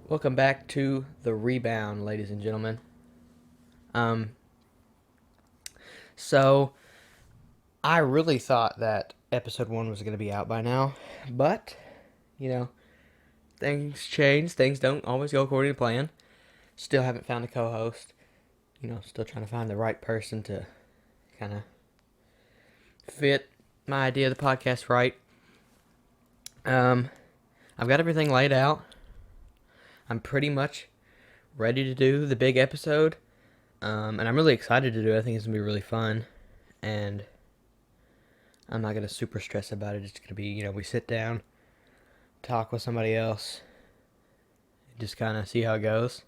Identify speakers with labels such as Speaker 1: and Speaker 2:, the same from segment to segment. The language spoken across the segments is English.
Speaker 1: Welcome back to the Rebound, ladies and gentlemen. Um, so I really thought that episode 1 was going to be out by now, but you know, things change. Things don't always go according to plan. Still haven't found a co-host. Still trying to find the right person to kind of fit my idea of the podcast right. Um, I've got everything laid out. I'm pretty much ready to do the big episode. And I'm really excited to do it. I think it's going to be really fun. And I'm not going to super stress about it. It's going to be, we sit down, talk with somebody else, just kind of see how it goes.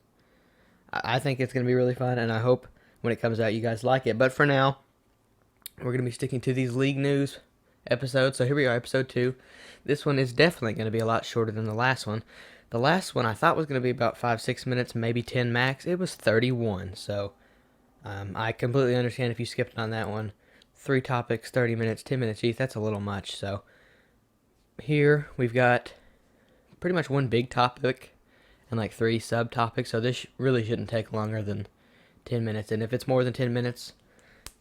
Speaker 1: I think it's going to be really fun, and I hope when it comes out you guys like it. But for now, we're going to be sticking to these league news episodes. So here we are, episode 2. This one is definitely going to be a lot shorter than the last one. The last one I thought was going to be about 5-6 minutes, maybe 10 max. It was 31, so I completely understand if you skipped on that one. 3 topics, 30 minutes, 10 minutes each, that's a little much. So here we've got pretty much one big topic and like 3 subtopics. So this really shouldn't take longer than 10 minutes. And if it's more than 10 minutes,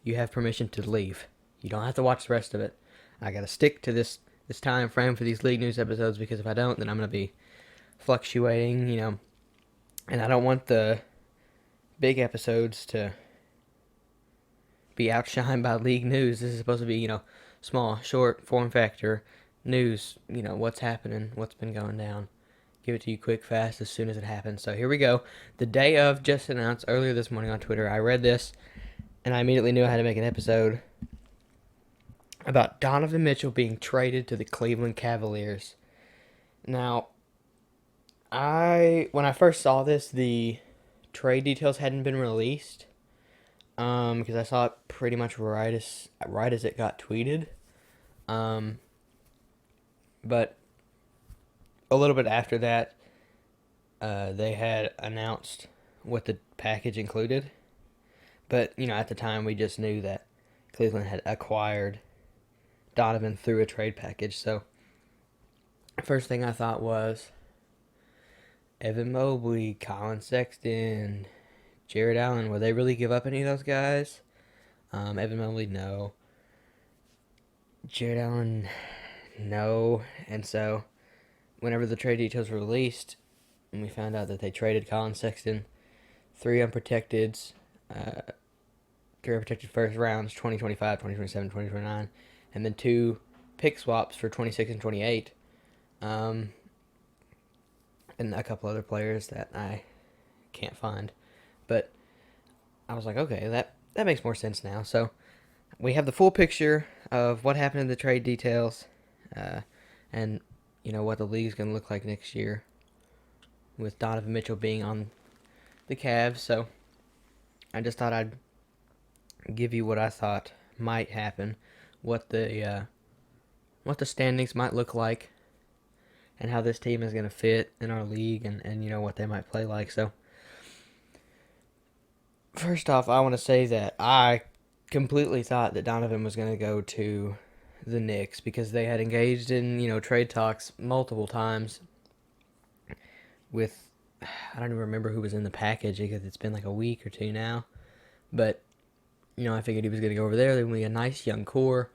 Speaker 1: you have permission to leave. You don't have to watch the rest of it. I got to stick to this time frame for these league news episodes, because if I don't, then I'm going to be fluctuating, and I don't want the big episodes to be outshined by league news. This is supposed to be, small, short, form factor news, what's happening, what's been going down. Give it to you quick, fast, as soon as it happens. So here we go. The day of just announced earlier this morning on Twitter. I read this, and I immediately knew I had to make an episode about Donovan Mitchell being traded to the Cleveland Cavaliers. Now, when I first saw this, the trade details hadn't been released, because I saw it pretty much right as it got tweeted. But a little bit after that, they had announced what the package included. But, at the time, we just knew that Cleveland had acquired Donovan through a trade package. So, first thing I thought was Evan Mobley, Colin Sexton, Jared Allen. Will they really give up any of those guys? Evan Mobley, no. Jared Allen, no. And so, whenever the trade details were released, and we found out that they traded Colin Sexton, 3 unprotecteds, 3 unprotected first rounds, 2025, 2027, 2029, and then 2 pick swaps for 26 and 28. And a couple other players that I can't find. But I was like, okay, that makes more sense now. So we have the full picture of what happened in the trade details, and what the league's going to look like next year with Donovan Mitchell being on the Cavs. So I just thought I'd give you what I thought might happen, what the standings might look like, and how this team is going to fit in our league, and what they might play like. So first off, I want to say that I completely thought that Donovan was going to go to the Knicks, because they had engaged in, trade talks multiple times with, I don't even remember who was in the package, because it's been like a week or 2 now. But, I figured he was going to go over there. There would be a nice young core,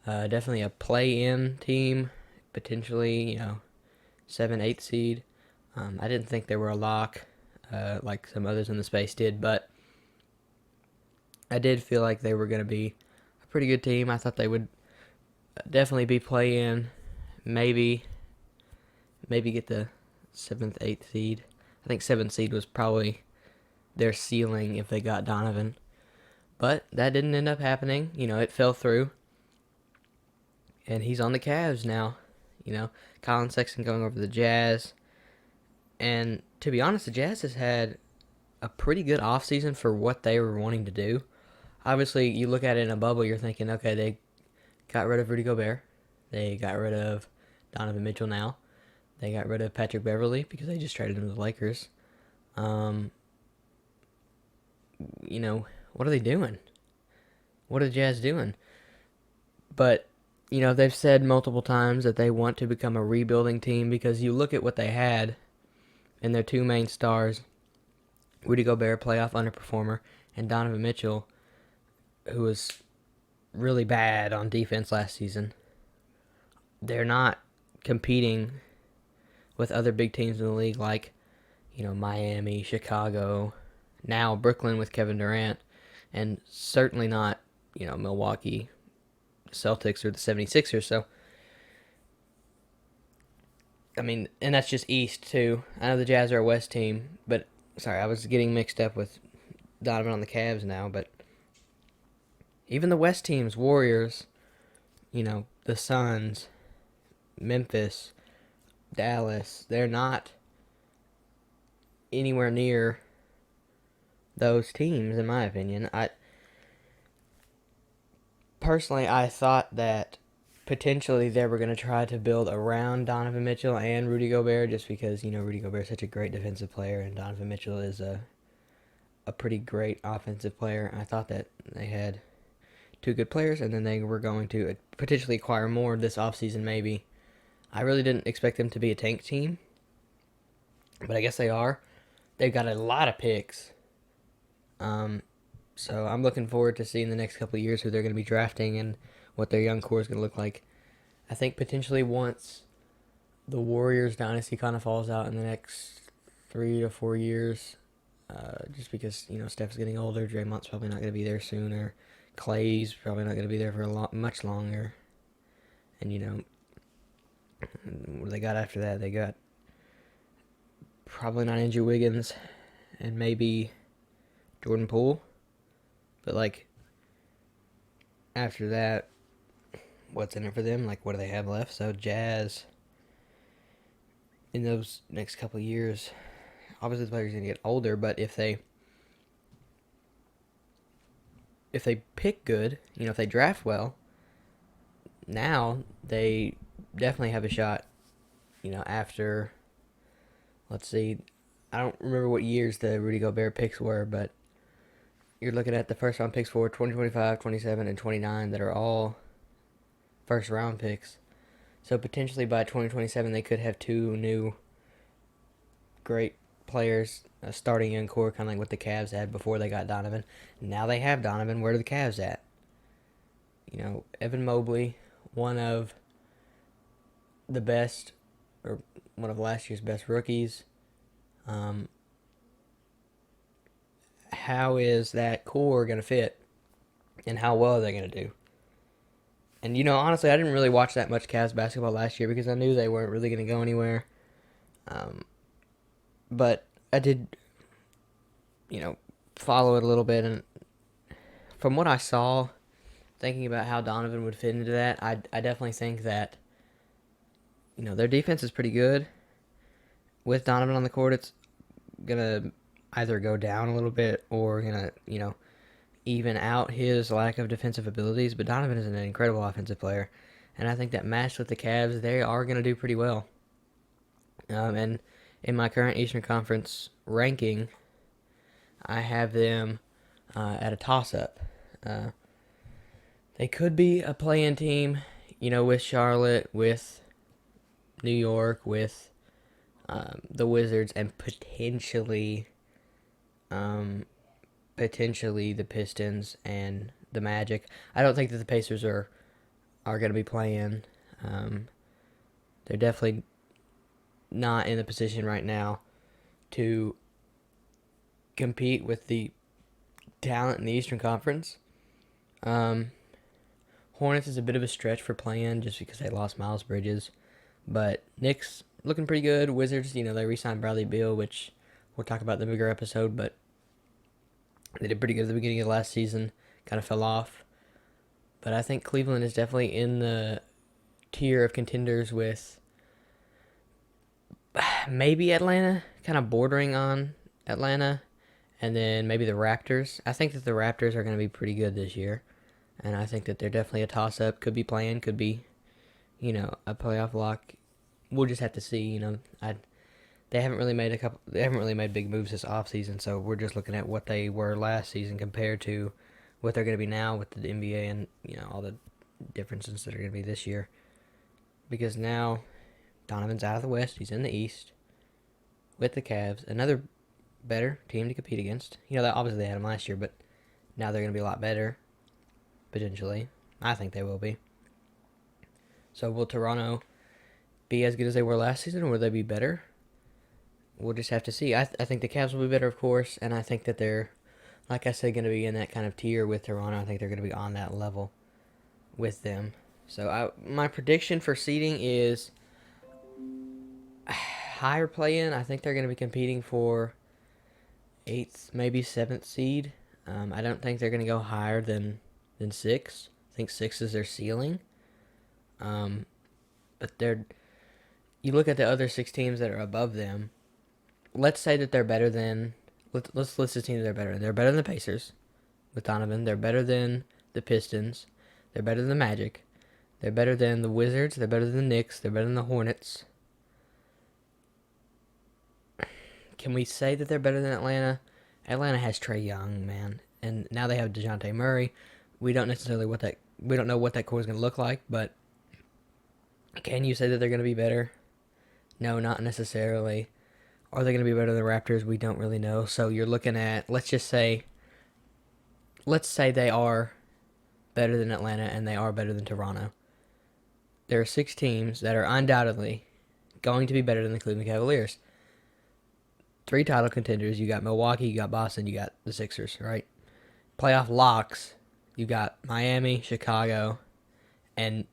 Speaker 1: definitely a play-in team, potentially, 7, 8 seed. I didn't think they were a lock, like some others in the space did, but I did feel like they were going to be a pretty good team. I thought they would definitely be play-in, maybe get the 7th, 8th seed. I think 7th seed was probably their ceiling if they got Donovan. But that didn't end up happening. It fell through. And he's on the Cavs now. Colin Sexton going over to the Jazz. And to be honest, the Jazz has had a pretty good offseason for what they were wanting to do. Obviously, you look at it in a bubble, you're thinking, okay, they got rid of Rudy Gobert. They got rid of Donovan Mitchell now. They got rid of Patrick Beverley because they just traded him to the Lakers. What are they doing? What are the Jazz doing? But, they've said multiple times that they want to become a rebuilding team, because you look at what they had and their two main stars, Rudy Gobert, playoff underperformer, and Donovan Mitchell, who was really bad on defense last season. They're not competing with other big teams in the league like, Miami, Chicago, now Brooklyn with Kevin Durant, and certainly not, Milwaukee, Celtics, or the 76ers. So, I mean, and that's just East, too. I know the Jazz are a West team, but, sorry, I was getting mixed up with Donovan on the Cavs now, but even the West teams, Warriors, the Suns, Memphis, Dallas, they're not anywhere near those teams, in my opinion. I thought that potentially they were going to try to build around Donovan Mitchell and Rudy Gobert just because, Rudy Gobert is such a great defensive player and Donovan Mitchell is a pretty great offensive player. I thought that they had two good players and then they were going to potentially acquire more this offseason maybe. I really didn't expect them to be a tank team, but I guess they are. They've got a lot of picks. So I'm looking forward to seeing the next couple of years who they're going to be drafting and what their young core is going to look like. I think potentially once the Warriors dynasty kind of falls out in the next 3 to 4 years, just because, Steph's getting older, Draymond's probably not going to be there sooner, Clay's probably not going to be there for much longer, and, what they got after that? They got probably not Andrew Wiggins and maybe Jordan Poole. But, after that, what's in it for them? What do they have left? So, Jazz, in those next couple of years, obviously the players are going to get older, but if they pick good, if they draft well, now they definitely have a shot, after, let's see, I don't remember what years the Rudy Gobert picks were, but you're looking at the first round picks for 2025, 27, and 29 that are all first round picks. So potentially by 2027 they could have two new great players starting in core, kind of like what the Cavs had before they got Donovan. Now they have Donovan. Where are the Cavs at? Evan Mobley, one of the best, or one of last year's best rookies. How is that core going to fit? And how well are they going to do? And, honestly, I didn't really watch that much Cavs basketball last year because I knew they weren't really going to go anywhere. But I did, follow it a little bit. And from what I saw, thinking about how Donovan would fit into that, I definitely think that, their defense is pretty good. With Donovan on the court, it's going to either go down a little bit or going to, even out his lack of defensive abilities. But Donovan is an incredible offensive player. And I think that matched with the Cavs, they are going to do pretty well. And in my current Eastern Conference ranking, I have them at a toss-up. They could be a play-in team, with Charlotte, with New York, with the Wizards, and potentially the Pistons and the Magic. I don't think that the Pacers are going to be playing. They're definitely not in the position right now to compete with the talent in the Eastern Conference. Hornets is a bit of a stretch for playing just because they lost Miles Bridges. But Knicks looking pretty good. Wizards, they re-signed Bradley Beal, which we'll talk about in the bigger episode, but they did pretty good at the beginning of last season. Kind of fell off. But I think Cleveland is definitely in the tier of contenders with maybe Atlanta, kind of bordering on Atlanta, and then maybe the Raptors. I think that the Raptors are going to be pretty good this year, and I think that they're definitely a toss-up. Could be playing, could be, a playoff lock. We'll just have to see. They haven't really made big moves this offseason, so we're just looking at what they were last season compared to what they're going to be now with the NBA and all the differences that are going to be this year. Because now Donovan's out of the West, he's in the East. with the Cavs, another better team to compete against. Obviously they had them last year, but now they're going to be a lot better, potentially. I think they will be. So will Toronto be as good as they were last season, or will they be better? We'll just have to see. I think the Cavs will be better, of course, and I think that they're, like I said, going to be in that kind of tier with Toronto. I think they're going to be on that level with them. So my prediction for seeding is higher play-in. I think they're going to be competing for 8th, maybe 7th seed. I don't think they're going to go higher than 6. I think 6 is their ceiling. But you look at the other 6 teams that are above them. Let's say that they're better than. Let's list the teams that are better. They're better than the Pacers with Donovan. They're better than the Pistons. They're better than the Magic. They're better than the Wizards. They're better than the Knicks. They're better than the Hornets. Can we say that they're better than Atlanta? Atlanta has Trae Young, man, and now they have DeJounte Murray. We don't know what that core is going to look like, but can you say that they're going to be better? No, not necessarily. Are they going to be better than the Raptors? We don't really know. So you're looking at, let's say they are better than Atlanta and they are better than Toronto. There are 6 teams that are undoubtedly going to be better than the Cleveland Cavaliers. 3 title contenders. You got Milwaukee, you got Boston, you got the Sixers, right? Playoff locks. You got Miami, Chicago, and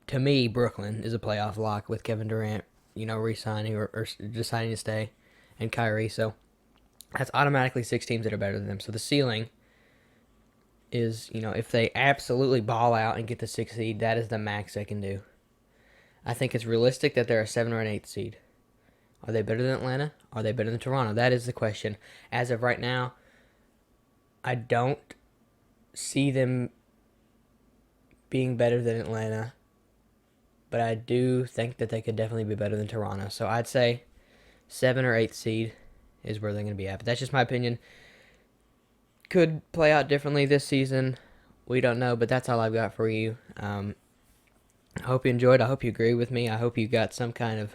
Speaker 1: to me, Brooklyn is a playoff lock with Kevin Durant, re-signing or deciding to stay, and Kyrie. So that's automatically 6 teams that are better than them. So the ceiling is, if they absolutely ball out and get the 6th seed, that is the max they can do. I think it's realistic that they're a 7 or an 8th seed. Are they better than Atlanta? Are they better than Toronto? That is the question. As of right now, I don't see them being better than Atlanta, but I do think that they could definitely be better than Toronto. So I'd say 7 or 8th seed is where they're going to be at. But that's just my opinion. Could play out differently this season. We don't know, but that's all I've got for you. I hope you enjoyed. I hope you agree with me. I hope you got some kind of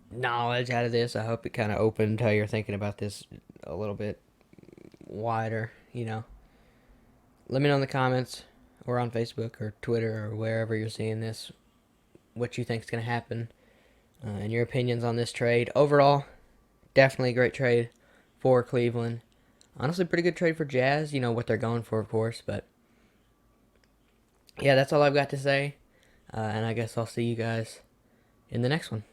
Speaker 1: knowledge out of this. I hope it kind of opened how you're thinking about this a little bit wider, Let me know in the comments or on Facebook or Twitter or wherever you're seeing this what you think is going to happen and your opinions on this trade. Overall, definitely a great trade for Cleveland. Honestly, pretty good trade for Jazz. What they're going for, of course. But, yeah, that's all I've got to say. And I guess I'll see you guys in the next one.